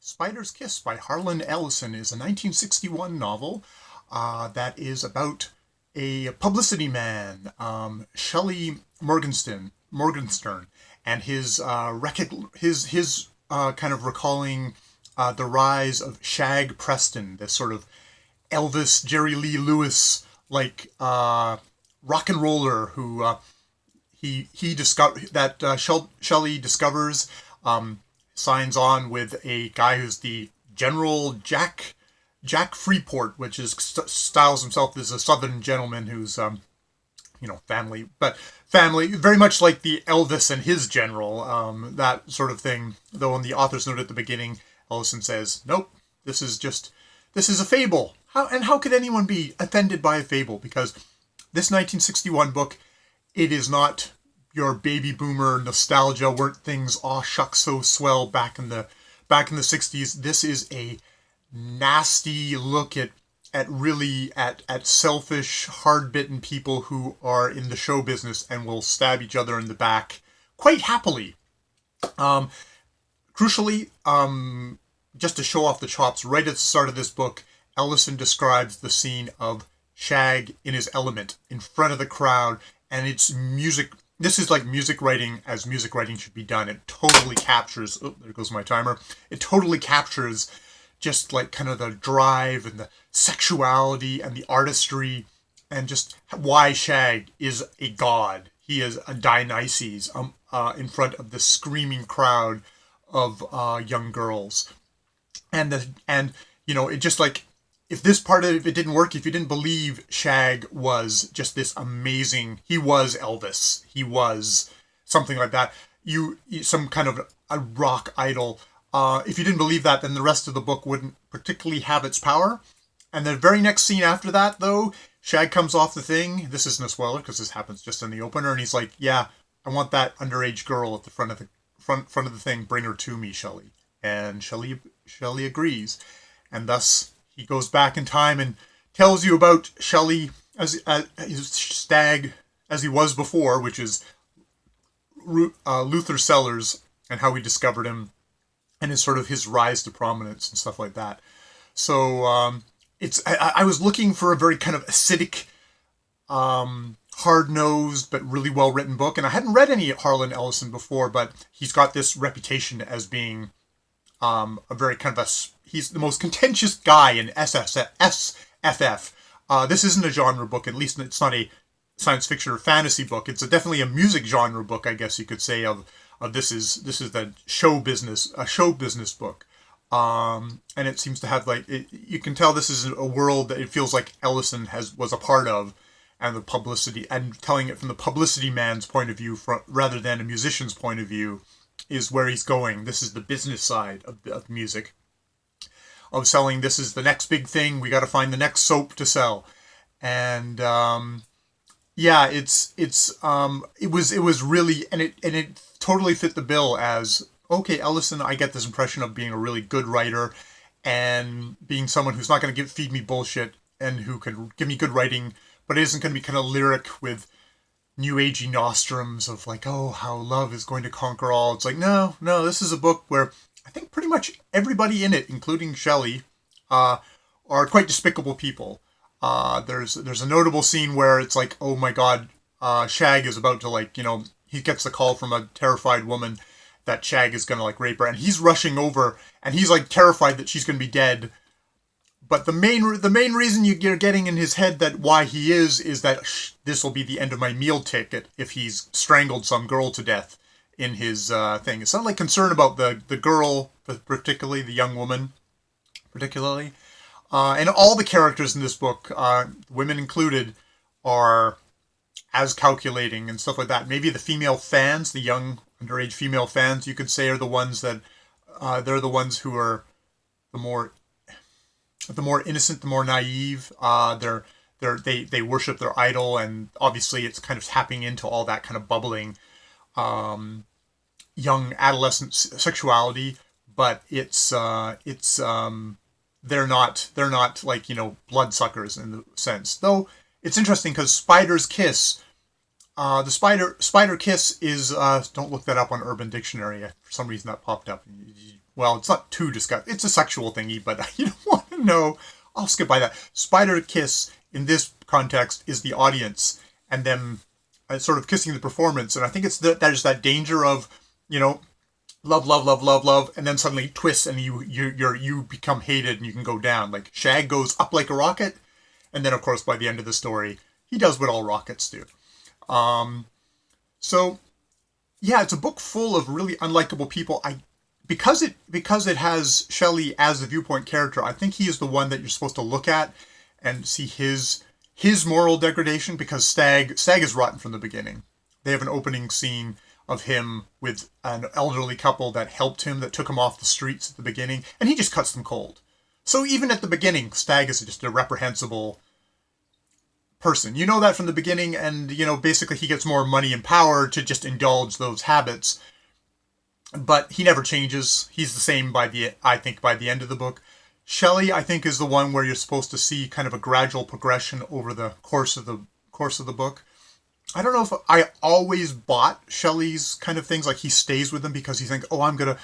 Spider's Kiss by Harlan Ellison is a 1961 novel that is about a publicity man, Shelley Morgenstern, and his kind of recalling the rise of Shag Preston, this sort of Elvis, Jerry Lee Lewis like rock and roller who Shelley discovers, signs on with a guy who's the General Jack Freeport, which is styles himself as a Southern gentleman who's family very much like the Elvis and his general, that sort of thing. Though in the author's note at the beginning, Ellison says, "Nope, this is a fable." How could anyone be offended by a fable? Because this 1961 book, it is not your baby boomer nostalgia. Weren't things aw shucks so swell back in the 60s? This is a nasty look at selfish, hard-bitten people who are in the show business and will stab each other in the back quite happily. Crucially, just to show off the chops, right at the start of this book, Ellison describes the scene of Shag in his element in front of the crowd, and it's music. This is like music writing as music writing should be done. It totally captures, oh, there goes my timer. It totally captures just like kind of the drive and the sexuality and the artistry and just why Shag is a god. He is a Dionysus in front of the screaming crowd of young girls. And it just like, if this part of it didn't work, if you didn't believe Shag was just this amazing, he was Elvis, he was something like that, some kind of a rock idol. If you didn't believe that, then the rest of the book wouldn't particularly have its power. And the very next scene after that, though, Shag comes off the thing. This isn't a spoiler because this happens just in the opener, and he's like, "Yeah, I want that underage girl at the front of the thing. Bring her to me, Shelley." And Shelley agrees, and thus he goes back in time and tells you about Shelley as his stag as he was before, which is Luther Sellers, and how we discovered him, and his rise to prominence and stuff like that. So I was looking for a very kind of acidic, hard-nosed but really well-written book, and I hadn't read any Harlan Ellison before, but he's got this reputation as being a very kind of he's the most contentious guy in SFF. This isn't a genre book, at least it's not a science fiction or fantasy book. It's definitely a music genre book, I guess you could say, of this is the show business book. And it seems to have you can tell this is a world that it feels like Ellison was a part of, and the publicity, and telling it from the publicity man's point of view rather than a musician's point of view is where he's going. This is the business side of music, of selling. This is the next big thing. We got to find the next soap to sell. And it was really, and it totally fit the bill as, okay, Ellison, I get this impression of being a really good writer and being someone who's not going to feed me bullshit and who can give me good writing, but it isn't going to be kind of lyric with new agey nostrums of like, oh, how love is going to conquer all. It's like, no, this is a book where I think pretty much everybody in it, including Shelley, are quite despicable people. There's a notable scene where it's like, oh my god, Shag is about to he gets the call from a terrified woman that Shag is going to rape her, and he's rushing over, and he's terrified that she's going to be dead. But the main reason you're getting in his head that why he is that this will be the end of my meal ticket if he's strangled some girl to death in his thing. It's not concern about the girl, particularly the young woman, particularly. And all the characters in this book, women included, are as calculating and stuff like that. Maybe the female fans, the young underage female fans, you could say, are the ones that they're the ones who are the more innocent, the more naive. They worship their idol, and obviously it's kind of tapping into all that kind of bubbling young adolescent sexuality. But they're not bloodsuckers in the sense. Though it's interesting because Spider's Kiss, the spider kiss is don't look that up on Urban Dictionary. For some reason that popped up. You well, it's not too disgusting. It's a sexual thingy, but you don't want to know. I'll skip by that. Spider kiss in this context is the audience and them sort of kissing the performance. And I think it's there's that danger of, you know, love, love, love, love, love, and then suddenly twists and you become hated and you can go down. Like Shag goes up like a rocket, and then of course by the end of the story, he does what all rockets do. So yeah, it's a book full of really unlikable people. Because it has Shelley as the viewpoint character, I think he is the one that you're supposed to look at and see his moral degradation, because Stag is rotten from the beginning. They have an opening scene of him with an elderly couple that helped him, that took him off the streets at the beginning, and he just cuts them cold. So even at the beginning, Stag is just a reprehensible person. You know that from the beginning, and, you know, basically he gets more money and power to just indulge those habits. But he never changes. He's the same I think by the end of the book. Shelley, I think, is the one where you're supposed to see kind of a gradual progression over the course of the book. I don't know if I always bought Shelley's kind of things, like he stays with them because he thinks, oh, I'm gonna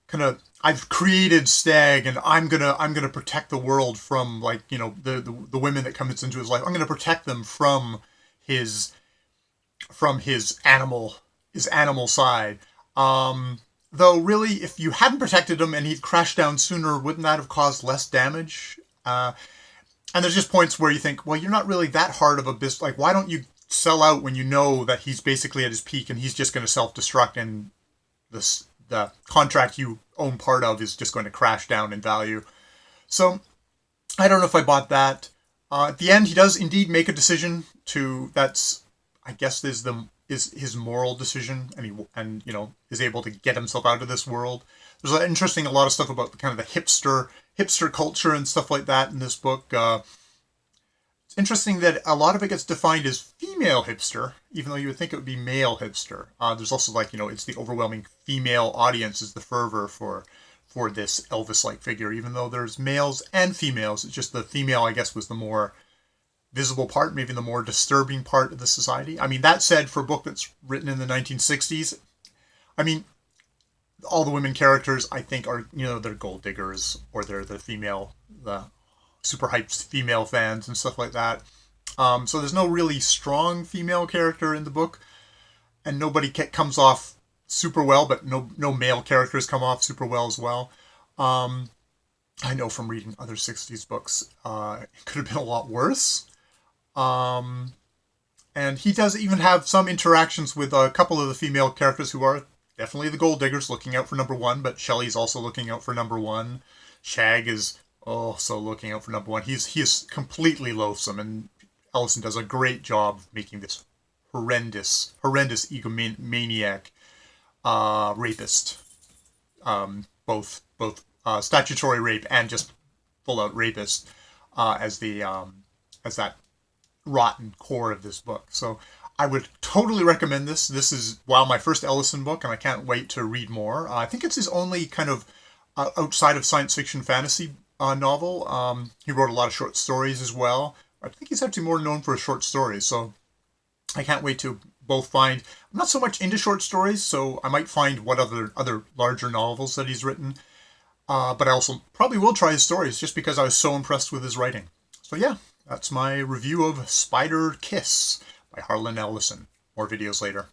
kind of, I've created Stag and I'm gonna protect the world from, like, you know, the women that comes into his life. I'm gonna protect them from his animal side. Though really, if you hadn't protected him and he'd crashed down sooner, wouldn't that have caused less damage? And there's just points where you think, well, you're not really that hard of a business. Like, why don't you sell out when you know that he's basically at his peak and he's just going to self-destruct, and the contract you own part of is just going to crash down in value. So I don't know if I bought that. At the end, he does indeed make a decision that's, I guess, is his moral decision, and you know, is able to get himself out of this world. There's a lot of stuff about the kind of the hipster culture and stuff like that in this book. It's interesting that a lot of it gets defined as female hipster, even though you would think it would be male hipster. There's also, like, you know, it's the overwhelming female audience is the fervor for this Elvis-like figure, even though there's males and females. It's just the female, I guess, was the more visible part, maybe the more disturbing part of the society. I mean, that said, for a book that's written in the 1960s, I mean, all the women characters, I think, are, you know, they're gold diggers, or they're the super hyped female fans and stuff like that. So there's no really strong female character in the book, and nobody comes off super well, but no male characters come off super well as well. I know from reading other 60s books, it could have been a lot worse. And he does even have some interactions with a couple of the female characters who are definitely the gold diggers looking out for number one, but Shelley's also looking out for number one. Shag is also looking out for number one. He is completely loathsome, and Ellison does a great job of making this horrendous egomaniac rapist, both statutory rape and just full out rapist, as that rotten core of this book. So I would totally recommend this. This is, my first Ellison book, and I can't wait to read more. I think it's his only kind of outside of science fiction fantasy novel. He wrote a lot of short stories as well. I think he's actually more known for his short stories, so I can't wait to both find. I'm not so much into short stories, so I might find what other larger novels that he's written. But I also probably will try his stories, just because I was so impressed with his writing. So yeah, that's my review of Spider Kiss by Harlan Ellison. More videos later.